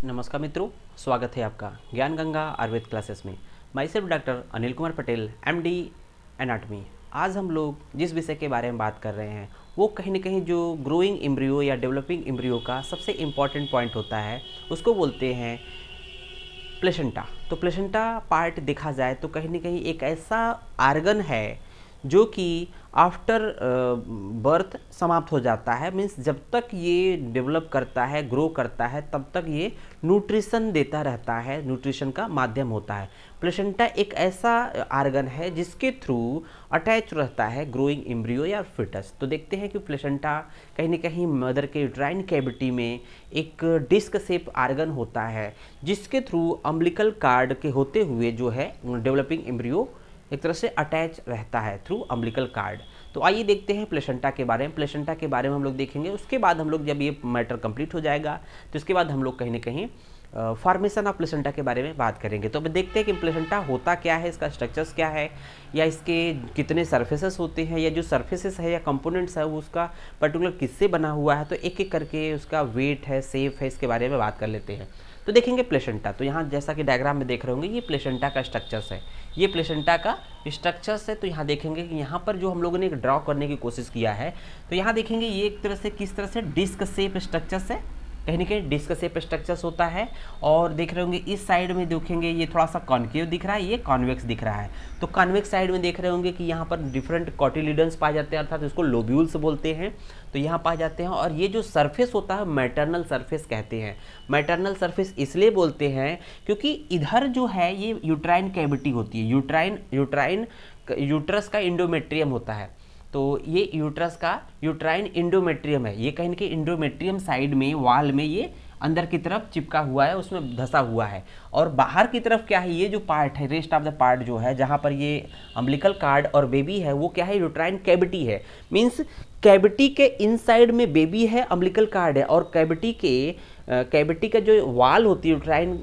नमस्कार मित्रों, स्वागत है आपका ज्ञान गंगा आयुर्वेद क्लासेस में। My self doctor Anil Kumar Patel, MD anatomy. आज हम लोग जिस विषय के बारे में बात कर रहे हैं वो कहीं ना कहीं जो ग्रोइंग एम्ब्रियो या डेवलपिंग एम्ब्रियो का सबसे इम्पॉर्टेंट पॉइंट होता है उसको बोलते हैं प्लेसेंटा। तो प्लेसेंटा पार्ट देखा जाए तो कहीं ना कहीं एक ऐसा आर्गन है जो कि आफ्टर बर्थ समाप्त हो जाता है। मीन्स जब तक ये डेवलप करता है, ग्रो करता है, तब तक ये न्यूट्रिशन देता रहता है, न्यूट्रिशन का माध्यम होता है। प्लेसेंटा एक ऐसा आर्गन है जिसके थ्रू अटैच रहता है ग्रोइंग एम्ब्रियो या फिटस। तो देखते हैं कि प्लेसेंटा कहीं ना कहीं मदर के यूट्राइन कैविटी में एक डिस्क शेप आर्गन होता है जिसके थ्रू अम्बिलिकल कार्ड के होते हुए जो है डेवलपिंग एम्ब्रियो एक तरह से अटैच रहता है थ्रू अम्बिलिकल कार्ड। तो आइए देखते हैं प्लेसेंटा के बारे में। प्लेसेंटा के बारे में हम लोग देखेंगे, उसके बाद हम लोग जब ये मैटर कंप्लीट हो जाएगा तो इसके बाद हम लोग कहीं ना कहीं फॉर्मेशन ऑफ प्लेसेंटा के बारे में बात करेंगे। तो अब देखते हैं कि प्लेसेंटा होता क्या है, इसका स्ट्रक्चर्स क्या है, या इसके कितने सर्फेसेस होते हैं, या जो सर्फेसेस है या कंपोनेंट्स है वो उसका पर्टिकुलर किससे बना हुआ है। तो एक एक करके उसका वेट है, शेप है, इसके बारे में बात कर लेते हैं। तो देखेंगे प्लेसेंटा। तो यहाँ जैसा कि डायग्राम में देख रहे होंगे ये प्लेसेंटा का स्ट्रक्चर्स है, ये प्लेसेंटा का स्ट्रक्चर्स है। तो यहाँ देखेंगे कि यहाँ पर जो हम लोगों ने एक ड्रॉ करने की कोशिश किया है, तो यहाँ देखेंगे ये एक तरह से किस तरह से डिस्क शेप स्ट्रक्चर्स है, कहीं ना कहीं डिस्क शेप स्ट्रक्चर्स होता है। और देख रहे होंगे इस साइड में देखेंगे ये थोड़ा सा कॉन्केव दिख रहा है, ये कॉन्वेक्स दिख रहा है। तो कॉन्वेक्स साइड में देख रहे होंगे कि यहाँ पर डिफरेंट कॉटिलिडन्स पाए जाते हैं, अर्थात इसको लोब्यूल्स बोलते हैं। तो यहाँ पाए जाते हैं। और ये जो सरफेस होता है मैटरनल सरफेस कहते हैं। मैटरनल सरफेस इसलिए बोलते हैं क्योंकि इधर जो है ये यूट्राइन कैविटी होती है, यूट्रस का इंडोमेट्रियम होता है। तो ये यूट्रस का यूट्राइन इंडोमेट्रियम है, ये कहीं ना कहीं इंडोमेट्रियम साइड में वाल में ये अंदर की तरफ चिपका हुआ है, उसमें धंसा हुआ है। और बाहर की तरफ क्या है, ये जो पार्ट है, रेस्ट ऑफ द पार्ट जो है जहाँ पर ये अम्बिलिकल कार्ड और बेबी है वो क्या है, यूट्राइन कैविटी है। मीन्स कैविटी के इनसाइड में बेबी है, अम्बिलिकल कार्ड है, और कैविटी का जो वाल होती है,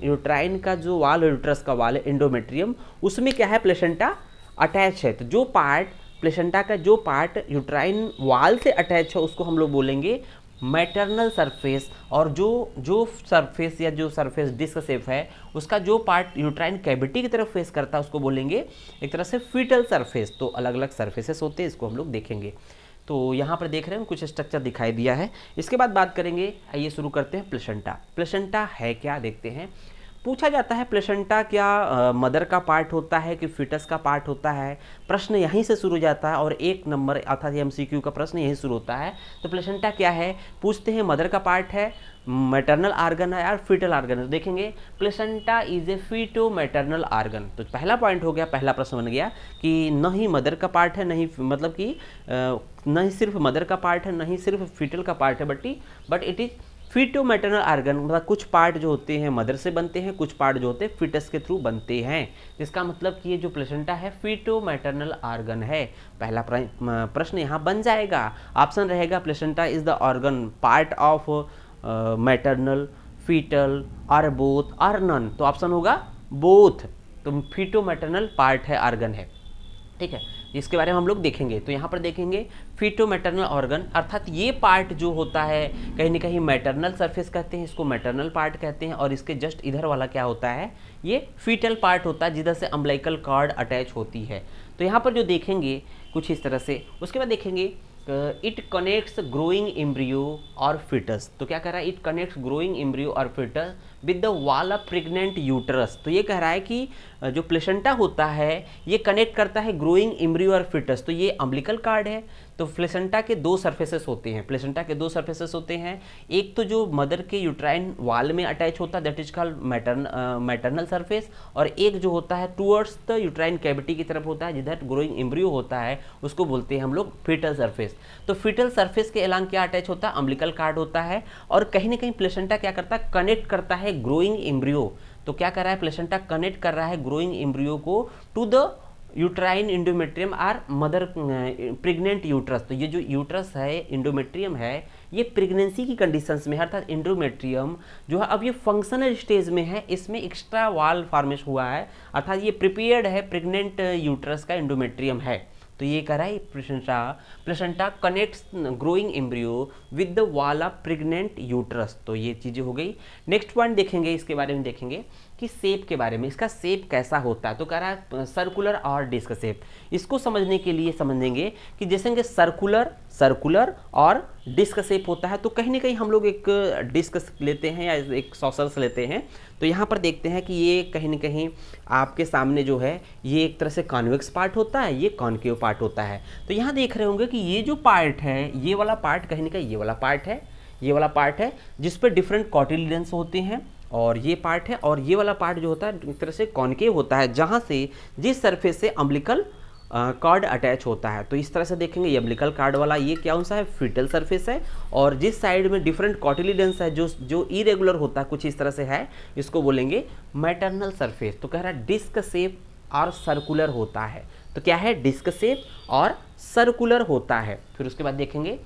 यूट्राइन का जो वाल है, यूट्रस का वाल है इंडोमेट्रियम, उसमें क्या है प्लेसेंटा अटैच है। तो जो पार्ट प्लेसेंटा का जो पार्ट यूट्राइन वाल से अटैच है उसको हम लोग बोलेंगे मैटरनल सरफेस। और जो सरफेस या जो सरफेस डिस्क शेप है उसका जो पार्ट यूट्राइन कैविटी की तरफ फेस करता है उसको बोलेंगे एक तरह से फीटल सरफेस। तो अलग अलग सरफेसेस होते हैं, इसको हम लोग देखेंगे। तो यहाँ पर देख रहे हैं कुछ स्ट्रक्चर दिखाई दिया है। इसके बाद बात करेंगे, आइए शुरू करते हैं प्लेसेंटा। प्लेसेंटा है क्या देखते हैं। पूछा जाता है प्लेसेंटा क्या मदर का पार्ट होता है कि फिटस का पार्ट होता है। प्रश्न यहीं से शुरू हो जाता है और एक नंबर अर्थात एमसीक्यू का प्रश्न यहीं शुरू होता है। तो प्लेसेंटा क्या है पूछते हैं, मदर का पार्ट है, मैटरनल आर्गन है और फीटल आर्गन है। तो देखेंगे placenta is a feto maternal organ. तो पहला पॉइंट हो गया, पहला प्रश्न बन गया कि न ही मदर का पार्ट है, नहीं मतलब कि न ही सिर्फ मदर का पार्ट है, नहीं सिर्फ फीटल का पार्ट है, but it is feto maternal organ. मतलब कुछ पार्ट जो होते हैं मदर से बनते हैं, कुछ पार्ट जो होते हैं फिटस के थ्रू बनते हैं। इसका मतलब कि ये जो प्लेसेंटा है फीटो मैटरनल आर्गन है। पहला प्रश्न यहाँ बन जाएगा, ऑप्शन रहेगा placenta is the organ part of maternal, fetal और बोथ और नन। तो ऑप्शन होगा बोथ। तो फीटो मैटरनल पार्ट है, आर्गन है, ठीक है। इसके बारे में हम लोग देखेंगे। तो यहाँ पर देखेंगे फीटो मैटरनल ऑर्गन, अर्थात ये पार्ट जो होता है कहीं ना कहीं मैटरनल सरफेस कहते हैं, इसको मैटरनल पार्ट कहते हैं। और इसके जस्ट इधर वाला क्या होता है, ये फीटल पार्ट होता है जिधर से अम्बिलिकल कॉर्ड अटैच होती है। तो यहाँ पर जो देखेंगे कुछ इस तरह से। उसके बाद देखेंगे इट कनेक्ट्स ग्रोइंग एम्ब्रियो और फिटस। तो क्या कह रहा है, इट कनेक्ट्स ग्रोइंग एम्ब्रियो और fetus with the wall of pregnant uterus. तो ये कह रहा है कि जो प्लेसेंटा होता है ये कनेक्ट करता है ग्रोइंग एम्ब्रियो और फिटस। तो ये अम्बिलिकल कार्ड है। तो प्लेसेंटा के दो सरफेसेस होते हैं, प्लेसेंटा के दो सरफेसेस होते हैं। एक तो जो मदर के यूट्राइन वाल में अटैच होता है that is called maternal surface, और एक जो होता है टूवर्ड्स द यूट्राइन कैविटी की तरफ होता है जिधर ग्रोइंग एम्ब्रियो होता है, उसको बोलते हैं हम लोग फीटल सरफेस। तो फीटल सरफेस के अलांग क्या अटैच होता है, अम्बिलिकल कार्ड होता है। और कहीं ना कहीं प्लेसेंटा क्या करता है, कनेक्ट करता है ग्रोइंग एम्ब्रियो। तो क्या कर रहा है प्लेसेंटा, कनेक्ट कर रहा है ग्रोइंग एम्ब्रियो को to the uterine endometrium or mother pregnant uterus. तो ये जो यूट्रस है, इंडोमेट्रियम है, ये प्रेगनेंसी की कंडीशंस में है, अर्थात इंडोमेट्रियम जो है अब ये फंक्शनल स्टेज में है, इसमें एक्स्ट्रा वाल फॉर्मेशन हुआ है, अर्थात ये प्रिपेयर्ड है, प्रेग्नेंट यूट्रस का इंडोमेट्रियम है। तो ये कह रहा है placenta placenta connects growing embryo with the wall of pregnant uterus. तो ये चीज़ें हो गई। नेक्स्ट पॉइंट देखेंगे, इसके बारे में देखेंगे कि शेप के बारे में, इसका शेप कैसा होता है। तो कह रहा है सर्कुलर और डिस्क शेप। इसको समझने के लिए समझेंगे कि जैसे सर्कुलर और डिस्क शेप होता है, तो कहीं ना कहीं हम लोग एक डिस्क लेते हैं या एक सॉसर्स लेते हैं। तो यहाँ पर देखते हैं कि ये कहीं ना कहीं आपके सामने जो है ये एक तरह से कॉन्वेक्स पार्ट होता है, ये कॉन्केव पार्ट होता है। तो यहाँ देख रहे होंगे कि ये जो पार्ट है, ये वाला पार्ट कहीं ना कहीं ये वाला पार्ट है जिस पर डिफरेंट कॉटिलिडन्स होते हैं, और ये पार्ट है, और ये वाला पार्ट जो होता है एक तरह से कॉन्केव होता है, जहाँ से जिस सरफेस से अम्बिलिकल कार्ड अटैच होता है। तो इस तरह से देखेंगे ये अम्बिलिकल कार्ड वाला ये क्या सा है, फीटल सरफेस है, और जिस साइड में डिफरेंट कॉटिलिडन्स है जो इरेगुलर होता है कुछ इस तरह से है, इसको बोलेंगे मैटरनल सरफेस। तो कह रहा है डिस्क शेप और सर्कुलर होता है। तो क्या है, डिस्क शेप और सर्कुलर होता है। फिर उसके बाद देखेंगे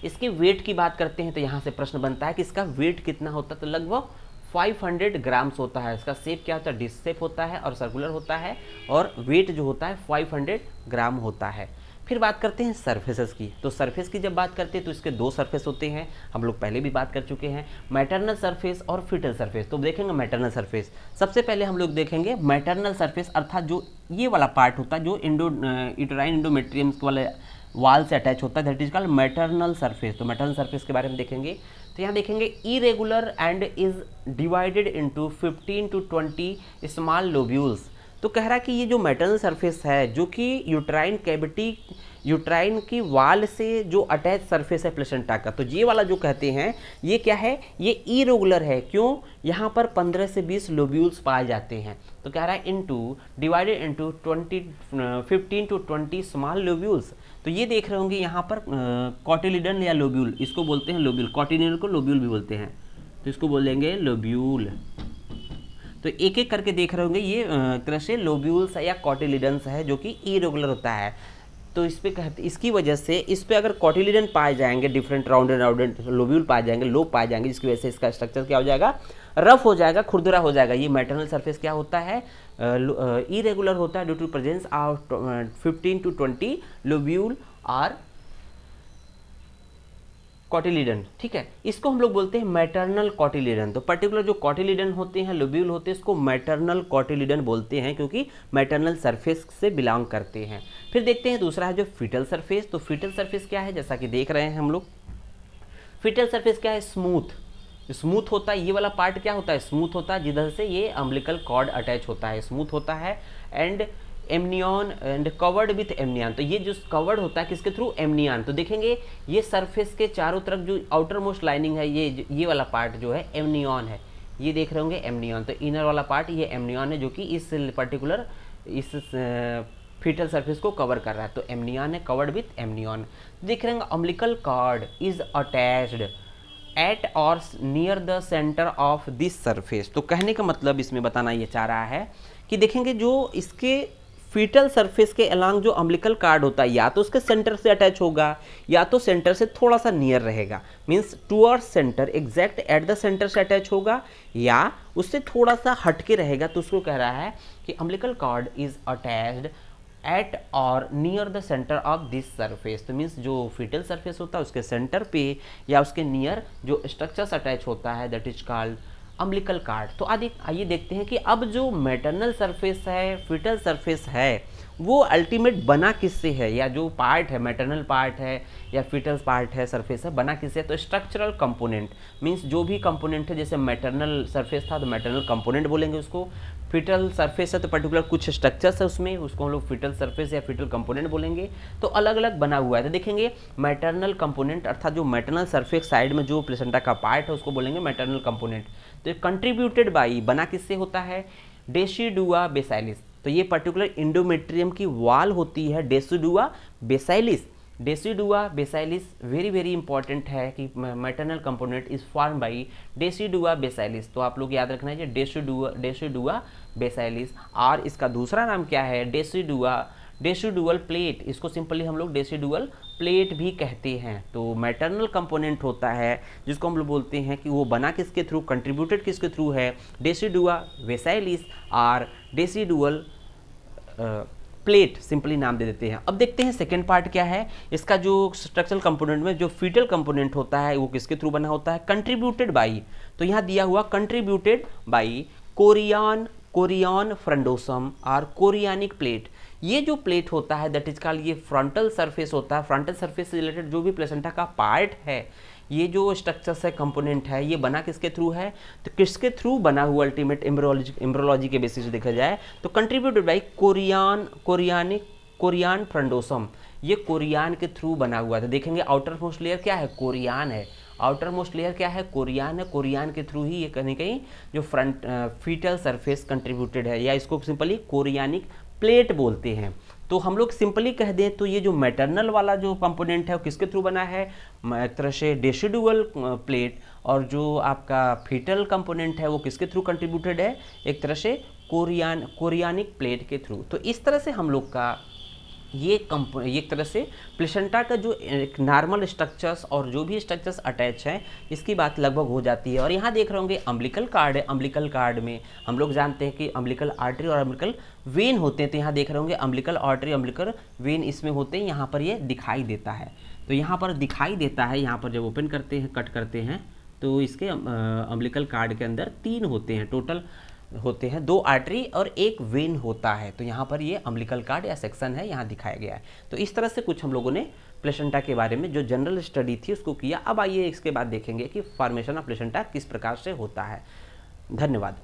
इसके वेट की बात करते हैं। तो यहाँ से प्रश्न बनता है कि इसका वेट कितना होता है। तो लगभग 500 ग्राम्स होता है। इसका शेप क्या होता है, डिस्क शेप होता है और सर्कुलर होता है, और वेट जो होता है 500 ग्राम होता है। फिर बात करते हैं सरफेसेस की। तो सरफेस की जब बात करते हैं तो इसके दो सरफेस होते हैं, हम लोग पहले भी बात कर चुके हैं, मैटरनल सरफेस और फीटल सरफेस। तो देखेंगे मैटरनल सरफेस। सबसे पहले हम लोग देखेंगे मैटरनल सरफेस, अर्थात जो ये वाला पार्ट होता है जो यूटेराइन एंडोमेट्रियम वाले वाल से अटैच होता है, that is called maternal surface. तो मैटरनल सरफेस के बारे में देखेंगे। तो यहाँ देखेंगे irregular and is divided into 15 to 20 small lobules. तो कह रहा है कि ये जो मैटरनल सरफेस है जो कि यूट्राइन की वाल से जो अटैच सरफेस है प्लेसेंटा का, तो ये वाला जो कहते हैं ये क्या है, ये इरेगुलर है। क्यों, यहाँ पर 15 से 20 लोब्यूल्स पाए जाते हैं। तो कह रहा है divided into 15 to 20 small lobules. तो ये देख रहे होंगे यहाँ पर कॉटिलिडन या लोब्यूल, इसको बोलते हैं लोब्यूल, कॉटिलिडन को लोब्यूल भी बोलते हैं, तो इसको बोलेंगे लोब्यूल। तो एक एक करके देख रहे होंगे ये तरह से लोब्यूल्स या कॉटिलिडन्स है जो कि इरेगुलर होता है। तो इस पे कहते, इसकी वजह से इस पे अगर कॉटिलिडन पाए जाएंगे, डिफरेंट राउंडेड लोब्यूल पाए जाएंगे, लोब पाए जाएंगे, जिसकी वजह से इसका स्ट्रक्चर क्या हो जाएगा, रफ हो जाएगा, खुरदुरा हो जाएगा। ये मैटरनल सरफेस क्या होता है, इरेगुलर होता है due to presence of 15 to 20 lobule और कॉटिलिडन। ठीक है, इसको हम लोग बोलते हैं मैटरनल कॉटिलिडन। तो पर्टिकुलर जो कॉटिलिडन होते हैं, लोब्यूल होते हैं, इसको मैटरनल कॉटिलिडन बोलते हैं क्योंकि मैटरनल सरफेस से बिलोंग करते हैं। फिर देखते हैं दूसरा है जो फीटल सरफेस। तो फीटल सरफेस क्या है, जैसा कि देख रहे हैं हम लोग, फीटल सरफेस क्या है, स्मूथ होता है। ये वाला पार्ट क्या होता है, स्मूथ होता है, जिधर से ये अम्बिलिकल कॉर्ड अटैच होता है, स्मूथ होता है, and amnion and covered with amnion. तो ये जो कवर्ड होता है किसके थ्रू, एमनियन। तो देखेंगे ये सरफेस के चारों तरफ जो आउटर मोस्ट लाइनिंग है, ये वाला पार्ट जो है एमनियन है, ये देख रहे होंगे एमनियन। तो इनर वाला पार्ट ये एमनियन है जो कि इस पर्टिकुलर इस फीटल सरफेस को कवर कर रहा है। तो एमनियन है, कवर्ड विथ एमनियन। देख रहे हैं umbilical cord is attached at or near the centre of this surface. तो कहने का मतलब इसमें बताना ये चाह रहा है कि देखेंगे जो इसके फीटल सरफेस के अलॉन्ग जो अम्बिलिकल कार्ड होता है, या तो उसके सेंटर से अटैच होगा या तो सेंटर से थोड़ा सा नियर रहेगा, means toward centre, exact at the centre से अटैच होगा, या उससे थोड़ा सा हटके रहेगा। तो उसको कह रहा है कि umbilical cord is attached at or near the centre of this surface. तो मीन्स जो फीटल सरफेस होता है उसके सेंटर पे या उसके नियर जो स्ट्रक्चर्स अटैच होता है, that is called umbilical card. तो आइए देखते हैं कि अब जो मैटरनल सरफेस है, फीटल सरफेस है, वो अल्टीमेट बना किससे है, या जो पार्ट है, मैटरनल पार्ट है या फीटल पार्ट है, सरफेस है, बना किससे है। तो स्ट्रक्चरल कंपोनेंट, मींस जो भी कंपोनेंट है, जैसे मैटरनल सरफेस था तो मैटरनल कंपोनेंट बोलेंगे उसको, फीटल सरफेस है तो पर्टिकुलर कुछ स्ट्रक्चर्स है उसमें, उसको हम लोग फीटल सरफेस या फीटल कंपोनेंट बोलेंगे। तो अलग अलग बना हुआ है। तो देखेंगे मैटरनल कंपोनेंट अर्थात जो मैटरनल सरफेस साइड में जो प्लेसेंटा का पार्ट है उसको बोलेंगे मैटरनल कंपोनेंट। तो कंट्रीब्यूटेड बाई, बना किससे होता है, डेसिडुआ बेसाइलिस। तो ये पर्टिकुलर इंडोमेट्रियम की वॉल होती है decidua basalis. Decidua basalis very very important है कि maternal component is form by decidua basalis. तो आप लोग याद रखना है डेसिडुआ बेसाइलिस। और इसका दूसरा नाम क्या है, डेसिडुअल प्लेट। इसको सिंपली हम लोग डेसिडुअल प्लेट भी कहते हैं। तो मैटरनल कंपोनेंट होता है जिसको हम लोग बोलते हैं कि वो बना किसके थ्रू, कंट्रीब्यूटेड किसके थ्रू है, डेसिडुआ बेसाइलिस और डेसिडुअल प्लेट सिंपली नाम दे देते हैं। अब देखते हैं सेकेंड पार्ट क्या है इसका। जो स्ट्रक्चरल कंपोनेंट में जो फीटल कंपोनेंट होता है वो किसके थ्रू बना होता है, कंट्रीब्यूटेड बाई। तो यहाँ दिया हुआ कंट्रीब्यूटेड बाई कोरियन फ्रंडोसम और कोरियानिक प्लेट। ये जो प्लेट होता है दैट इज कॉल्ड, ये फ्रंटल सरफेस होता है। फ्रंटल सरफेस से रिलेटेड जो भी प्लेसेंटा का पार्ट है, ये जो स्ट्रक्चर्स है, कंपोनेंट है, ये बना किसके थ्रू है, तो किसके थ्रू बना हुआ अल्टीमेट एम्ब्रियोलॉजी के बेसिस से देखा जाए तो कंट्रीब्यूटेड बाई कोरियान फ्रंडोसम। ये कोरियान के थ्रू बना हुआ था। देखेंगे आउटर मोस्ट लेयर क्या है, कोरियान है। आउटर मोस्ट लेयर क्या है, कोरियान है। कोरियान के थ्रू ही ये कहीं कहीं जो फ्रंट फीटल सरफेस कंट्रीब्यूटेड है, या इसको सिंपली कोरियानिक प्लेट बोलते हैं। तो हम लोग सिंपली कह दें तो ये जो मैटरनल वाला जो कंपोनेंट है वो किसके थ्रू बना है, एक तरह से डेसिडुअल प्लेट। और जो आपका फीटल कंपोनेंट है वो किसके थ्रू कंट्रीब्यूटेड है, एक तरह से कोरियानिक प्लेट के थ्रू। तो इस तरह से हम लोग का ये एक तरह से प्लेसेंटा का जो एक नॉर्मल स्ट्रक्चर्स और जो भी स्ट्रक्चर्स अटैच हैं इसकी बात लगभग हो जाती है। और यहाँ देख रहे होंगे अम्बिलिकल कार्ड है। अम्बिलिकल कार्ड में हम लोग जानते हैं कि अम्बिलिकल आर्टरी और अम्बिलिकल वेन होते हैं। तो यहाँ देख रहे होंगे अम्बिलिकल आर्टरी अम्बिलिकल वेन इसमें होते हैं। यहाँ पर ये दिखाई देता है, तो यहाँ पर दिखाई देता है। यहाँ पर जब ओपन करते हैं, कट करते हैं, तो इसके अम्बिलिकल कार्ड के अंदर 3 होते हैं टोटल, होते हैं 2 आर्टरी और 1 वेन होता है। तो यहाँ पर ये अम्बिलिकल कार्ड या सेक्शन है, यहाँ दिखाया गया है। तो इस तरह से कुछ हम लोगों ने प्लेसेंटा के बारे में जो जनरल स्टडी थी उसको किया। अब आइए इसके बाद देखेंगे कि फॉर्मेशन ऑफ प्लेसेंटा किस प्रकार से होता है। धन्यवाद।